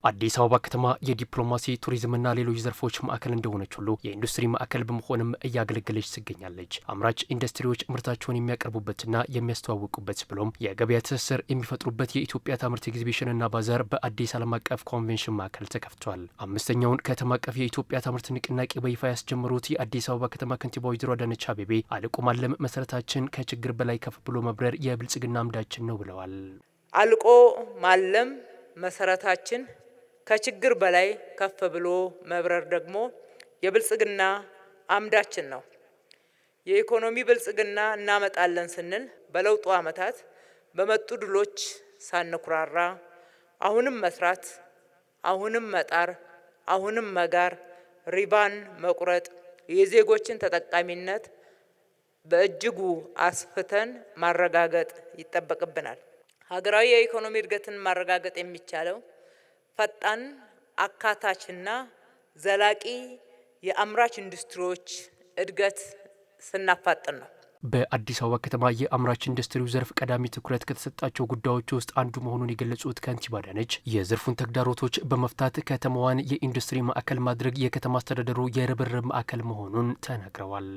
አዲስ አበባ ከተማ የዲፕሎማሲ ቱሪዝምና ሌሎች ዘርፎች ማዕከል እንደሆነች ሁሉ የኢንዱስትሪ ማዕከል በመሆንም እያገለገለች ትገኛለች። አምራች ኢንዱስትሪዎች ምርታቸውን የሚያቀርቡበትና የሚያስተዋውቁበት ብሎም የገበያ ትስስር የሚፈጥሩበት የኢትዮጵያ ታምርት ኤግዚቢሽንና ባዛር በአዲስ ዓለም አቀፍ ኮንቬንሽን ማዕከል ተከፍቷል። አምስተኛውን ከተማ አቀፍ የኢትዮጵያ ታምርት ንቅናቄ በይፋ ያስጀመሩት የአዲስ አበባ ከተማ ከንቲባ ወይዘሮ አዳነች አቤቤ አልቆ ማለም መሰረታችን ከችግር በላይ ከፍ ብሎ መብረር የብልጽግና አምዳችን ነው ብለዋል። አልቆ ማለም መሰረታችን ከችግር በላይ ከፍ ብሎ መብረር ደግሞ የብልጽግና አምዳችን ነው። የኢኮኖሚ ብልጽግና እናመጣለን ስንል በለውጡ ዓመታት በመጡ ድሎች ሳንኩራራ አሁንም መስራት፣ አሁንም መጣር፣ አሁንም መጋር፣ ሪባን መቁረጥ፣ የዜጎችን ተጠቃሚነት በእጅጉ አስፍተን ማረጋገጥ ይጠበቅብናል። ሀገራዊ የኢኮኖሚ እድገትን ማረጋገጥ የሚቻለው ፈጣን አካታችና ዘላቂ የአምራች ኢንዱስትሪዎች እድገት ስናፋጥን ነው። በአዲስ አበባ ከተማ የአምራች ኢንዱስትሪው ዘርፍ ቀዳሚ ትኩረት ከተሰጣቸው ጉዳዮች ውስጥ አንዱ መሆኑን የገለጹት ከንቲባ አዳነች የዘርፉን ተግዳሮቶች በመፍታት ከተማዋን የኢንዱስትሪ ማዕከል ማድረግ የከተማ አስተዳደሩ የርብርብ ማዕከል መሆኑን ተናግረዋል።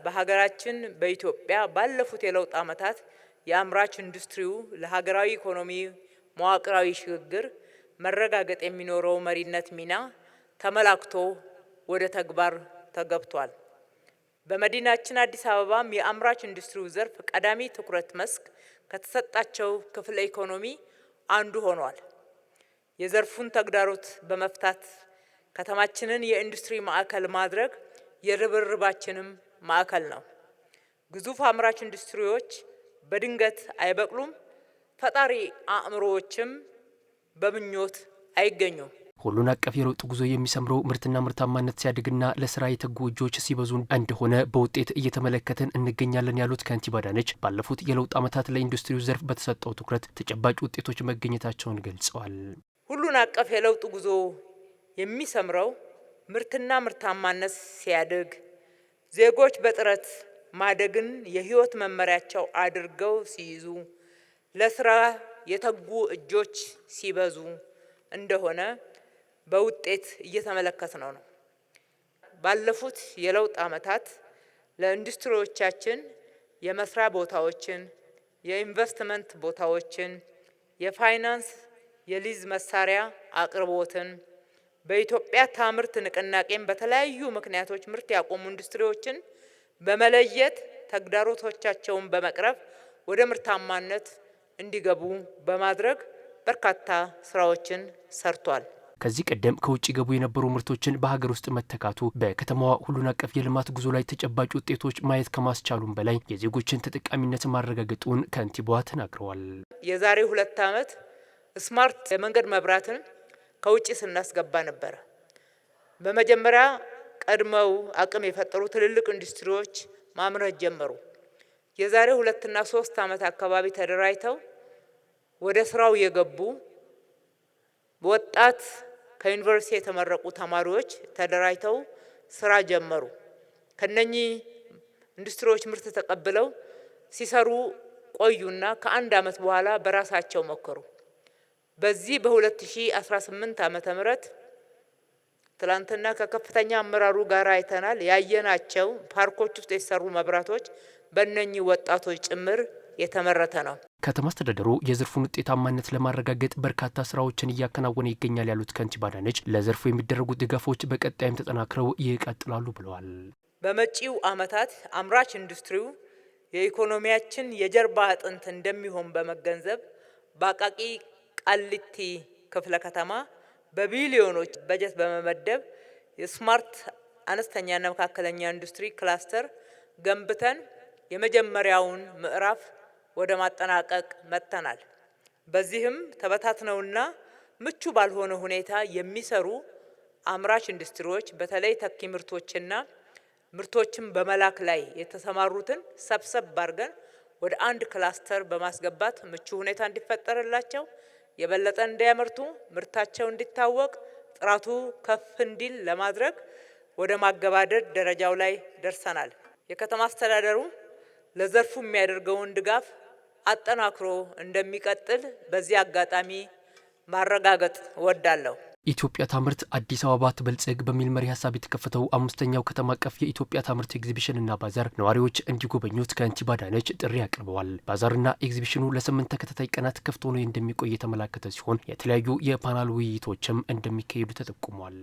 በሀገራችን በኢትዮጵያ ባለፉት የለውጥ ዓመታት የአምራች ኢንዱስትሪው ለሀገራዊ ኢኮኖሚ መዋቅራዊ ሽግግር መረጋገጥ የሚኖረው መሪነት ሚና ተመላክቶ ወደ ተግባር ተገብቷል። በመዲናችን አዲስ አበባም የአምራች ኢንዱስትሪው ዘርፍ ቀዳሚ ትኩረት መስክ ከተሰጣቸው ክፍለ ኢኮኖሚ አንዱ ሆኗል። የዘርፉን ተግዳሮት በመፍታት ከተማችንን የኢንዱስትሪ ማዕከል ማድረግ የርብርባችንም ማዕከል ነው። ግዙፍ አምራች ኢንዱስትሪዎች በድንገት አይበቅሉም፣ ፈጣሪ አእምሮዎችም በምኞት አይገኙም። ሁሉን አቀፍ የለውጥ ጉዞ የሚሰምረው ምርትና ምርታማነት ሲያድግና ለስራ የተጉ እጆች ሲበዙ እንደሆነ በውጤት እየተመለከትን እንገኛለን ያሉት ከንቲባ አዳነች ባለፉት የለውጥ ዓመታት ለኢንዱስትሪው ዘርፍ በተሰጠው ትኩረት ተጨባጭ ውጤቶች መገኘታቸውን ገልጸዋል። ሁሉን አቀፍ የለውጥ ጉዞ የሚሰምረው ምርትና ምርታማነት ሲያድግ፣ ዜጎች በጥረት ማደግን የህይወት መመሪያቸው አድርገው ሲይዙ፣ ለስራ የተጉ እጆች ሲበዙ እንደሆነ በውጤት እየተመለከትነው ነው። ባለፉት የለውጥ ዓመታት ለኢንዱስትሪዎቻችን የመስሪያ ቦታዎችን፣ የኢንቨስትመንት ቦታዎችን፣ የፋይናንስ የሊዝ መሳሪያ አቅርቦትን፣ በኢትዮጵያ ታምርት ንቅናቄም በተለያዩ ምክንያቶች ምርት ያቆሙ ኢንዱስትሪዎችን በመለየት ተግዳሮቶቻቸውን በመቅረፍ ወደ ምርታማነት እንዲገቡ በማድረግ በርካታ ስራዎችን ሰርቷል። ከዚህ ቀደም ከውጭ ገቡ የነበሩ ምርቶችን በሀገር ውስጥ መተካቱ በከተማዋ ሁሉን አቀፍ የልማት ጉዞ ላይ ተጨባጭ ውጤቶች ማየት ከማስቻሉም በላይ የዜጎችን ተጠቃሚነት ማረጋገጡን ከንቲባዋ ተናግረዋል። የዛሬ 2 ዓመት ስማርት የመንገድ መብራትን ከውጭ ስናስገባ ነበረ። በመጀመሪያ ቀድመው አቅም የፈጠሩ ትልልቅ ኢንዱስትሪዎች ማምረት ጀመሩ። የዛሬ 2 እና 3 ዓመት አካባቢ ተደራጅተው ወደ ስራው የገቡ ወጣት ከዩኒቨርሲቲ የተመረቁ ተማሪዎች ተደራጅተው ስራ ጀመሩ። ከነኚህ ኢንዱስትሪዎች ምርት ተቀብለው ሲሰሩ ቆዩና ከ1 ዓመት በኋላ በራሳቸው ሞከሩ። በዚህ በ2018 ዓመተ ምህረት ትላንትና ከከፍተኛ አመራሩ ጋር አይተናል። ያየናቸው ፓርኮች ውስጥ የተሰሩ መብራቶች በእነኚህ ወጣቶች ጭምር የተመረተ ነው። ከተማ አስተዳደሩ የዘርፉን ውጤታማነት ለማረጋገጥ በርካታ ስራዎችን እያከናወነ ይገኛል ያሉት ከንቲባ አዳነች ለዘርፉ የሚደረጉ ድጋፎች በቀጣይም ተጠናክረው ይቀጥላሉ ብለዋል። በመጪው ዓመታት አምራች ኢንዱስትሪው የኢኮኖሚያችን የጀርባ አጥንት እንደሚሆን በመገንዘብ በአቃቂ ቃሊቲ ክፍለ ከተማ በቢሊዮኖች በጀት በመመደብ የስማርት አነስተኛና መካከለኛ ኢንዱስትሪ ክላስተር ገንብተን የመጀመሪያውን ምዕራፍ ወደ ማጠናቀቅ መጥተናል። በዚህም ተበታትነውና ምቹ ባልሆነ ሁኔታ የሚሰሩ አምራች ኢንዱስትሪዎች በተለይ ተኪ ምርቶችና ምርቶችን በመላክ ላይ የተሰማሩትን ሰብሰብ አድርገን ወደ አንድ ክላስተር በማስገባት ምቹ ሁኔታ እንዲፈጠርላቸው የበለጠ እንዲያመርቱ ምርታቸው እንዲታወቅ ጥራቱ ከፍ እንዲል ለማድረግ ወደ ማገባደድ ደረጃው ላይ ደርሰናል። የከተማ አስተዳደሩ ለዘርፉ የሚያደርገውን ድጋፍ አጠናክሮ እንደሚቀጥል በዚህ አጋጣሚ ማረጋገጥ እወዳለሁ። ኢትዮጵያ ታምርት አዲስ አበባ ትበልጽግ በሚል መሪ ሀሳብ የተከፈተው አምስተኛው ከተማ አቀፍ የኢትዮጵያ ታምርት ኤግዚቢሽንና ባዛር ነዋሪዎች እንዲጎበኙት ከንቲባ አዳነች ጥሪ አቅርበዋል። ባዛርና ኤግዚቢሽኑ ለ8 ተከታታይ ቀናት ክፍት ሆኖ እንደሚቆይ የተመላከተ ሲሆን የተለያዩ የፓናል ውይይቶችም እንደሚካሄዱ ተጠቁሟል።